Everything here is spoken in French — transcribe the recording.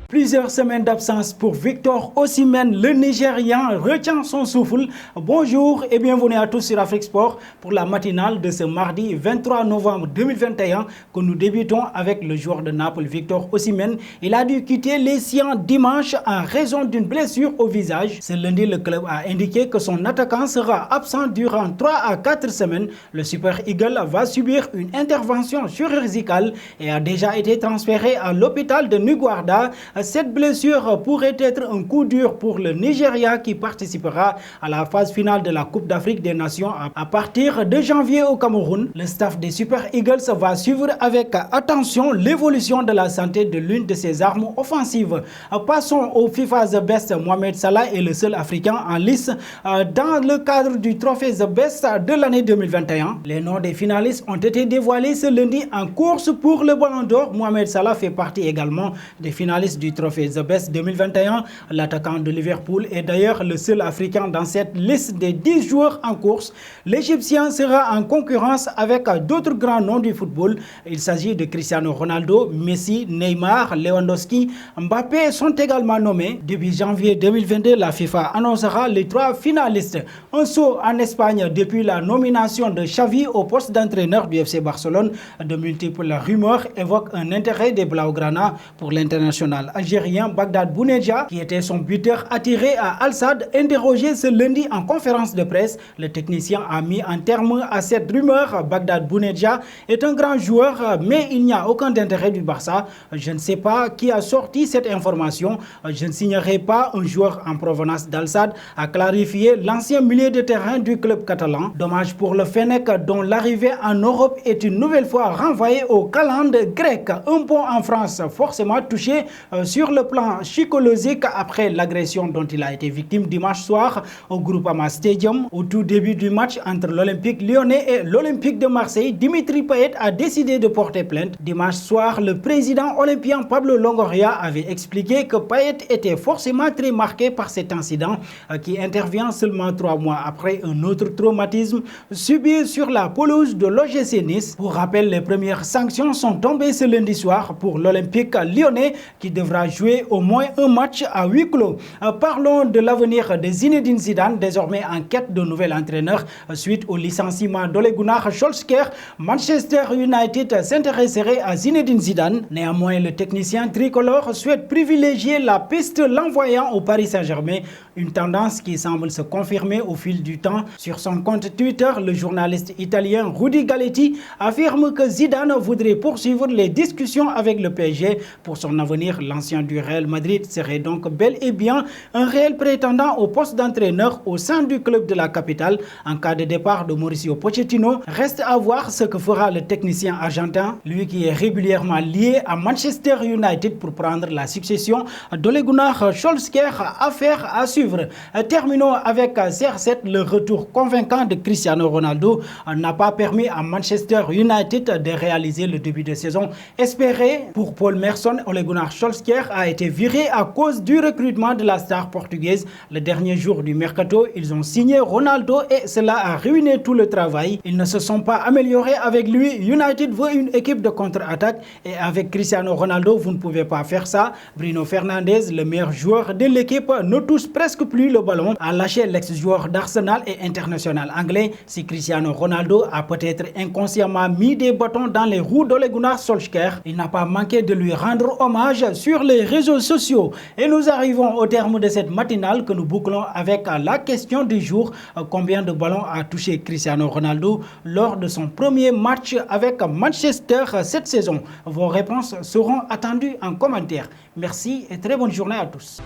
Plusieurs semaines d'absence pour Victor Osimhen, le Nigérian retient son souffle. Bonjour et bienvenue à tous sur Afrique Sport pour la matinale de ce mardi 23 novembre 2021 que nous débutons avec le joueur de Naples Victor Osimhen. Il a dû quitter les siens dimanche en raison d'une blessure au visage. Ce lundi, le club a indiqué que son attaquant sera absent durant 3 à 4 semaines. Le Super Eagle va subir une intervention chirurgicale et a déjà été transféré à l'hôpital de Nuguarda. Cette blessure pourrait être un coup dur pour le Nigeria qui participera à la phase finale de la Coupe d'Afrique des Nations à partir de janvier au Cameroun. Le staff des Super Eagles va suivre avec attention l'évolution de la santé de l'une de ses armes offensives. Passons au FIFA The Best. Mohamed Salah est le seul Africain en lice dans le cadre du trophée The Best de l'année 2021. Les noms des finalistes ont été dévoilés ce lundi en course pour le Ballon d'Or. Mohamed Salah fait partie également des finalistes du trophée The Best 2021. L'attaquant de Liverpool est d'ailleurs le seul Africain dans cette liste des 10 joueurs en course. L'Égyptien sera en concurrence avec d'autres grands noms du football. Il s'agit de Cristiano Ronaldo, Messi, Neymar, Lewandowski, Mbappé sont également nommés. Début janvier 2022, la FIFA annoncera les 3 finalistes. Un saut en Espagne depuis la nomination de Xavi au poste d'entraîneur du FC Barcelone. De multiples rumeurs évoquent un intérêt des Blaugrana pour l'international algérien Bagdad Bounedjah, qui était son buteur attiré à Al-Sadd. Interrogé ce lundi en conférence de presse, le technicien a mis un terme à cette rumeur. Bagdad Bounedjah est un grand joueur, mais il n'y a aucun intérêt du Barça. Je ne sais pas qui a sorti cette information. Je ne signerai pas un joueur en provenance d'Al-Sadd, a clarifié l'ancien milieu de terrain du club catalan. Dommage pour le Fennec, dont l'arrivée en Europe est une nouvelle fois renvoyée au calende grec. Un pont en France forcément touché sur le plan psychologique après l'agression dont il a été victime dimanche soir au Groupama Stadium. Au tout début du match entre l'Olympique lyonnais et l'Olympique de Marseille, Dimitri Payet a décidé de porter plainte. Dimanche soir, le président olympien Pablo Longoria avait expliqué que Payet était forcément très marqué par cet incident qui intervient seulement 3 mois après un autre traumatisme subi sur la pelouse de l'OGC Nice. Pour rappel, les premières sanctions sont tombées ce lundi soir pour l'Olympique lyonnais qui devra jouer au moins un match à huis clos. Parlons de l'avenir de Zinedine Zidane, désormais en quête de nouvel entraîneur suite au licenciement d'Ole Gunnar Solskjaer. Manchester United s'intéresserait à Zinedine Zidane. Néanmoins, le technicien tricolore souhaite privilégier la piste l'envoyant au Paris Saint-Germain, une tendance qui semble se confirmer au fil du temps. Sur son compte Twitter, le journaliste italien Rudy Galletti affirme que Zidane voudrait poursuivre les discussions avec le PSG pour son avenir. L'ancien du Real Madrid serait donc bel et bien un réel prétendant au poste d'entraîneur au sein du club de la capitale. En cas de départ de Mauricio Pochettino, reste à voir ce que fera le technicien argentin, lui qui est régulièrement lié à Manchester United pour prendre la succession d'Ole Gunnar Solskjaer. Affaire à suivre. Terminons avec CR7. Le retour convaincant de Cristiano Ronaldo n'a pas permis à Manchester United de réaliser le début de saison espéré. Pour Paul Merson, Ole Gunnar Solskjaer a été viré à cause du recrutement de la star portugaise. Le dernier jour du mercato, ils ont signé Ronaldo et cela a ruiné tout le travail. Ils ne se sont pas améliorés avec lui. United veut une équipe de contre-attaque et avec Cristiano Ronaldo, vous ne pouvez pas faire ça. Bruno Fernandes, le meilleur joueur de l'équipe, ne touche presque plus le ballon, a lâché l'ex-joueur d'Arsenal et international anglais. Si Cristiano Ronaldo a peut-être inconsciemment mis des bâtons dans les roues d'Ole Gunnar Solskjaer, il n'a pas manqué de lui rendre hommage sur les réseaux sociaux. Et nous arrivons au terme de cette matinale que nous bouclons avec la question du jour. Combien de ballons a touché Cristiano Ronaldo lors de son premier match avec Manchester cette saison? Vos réponses seront attendues en commentaire. Merci et très bonne journée à tous.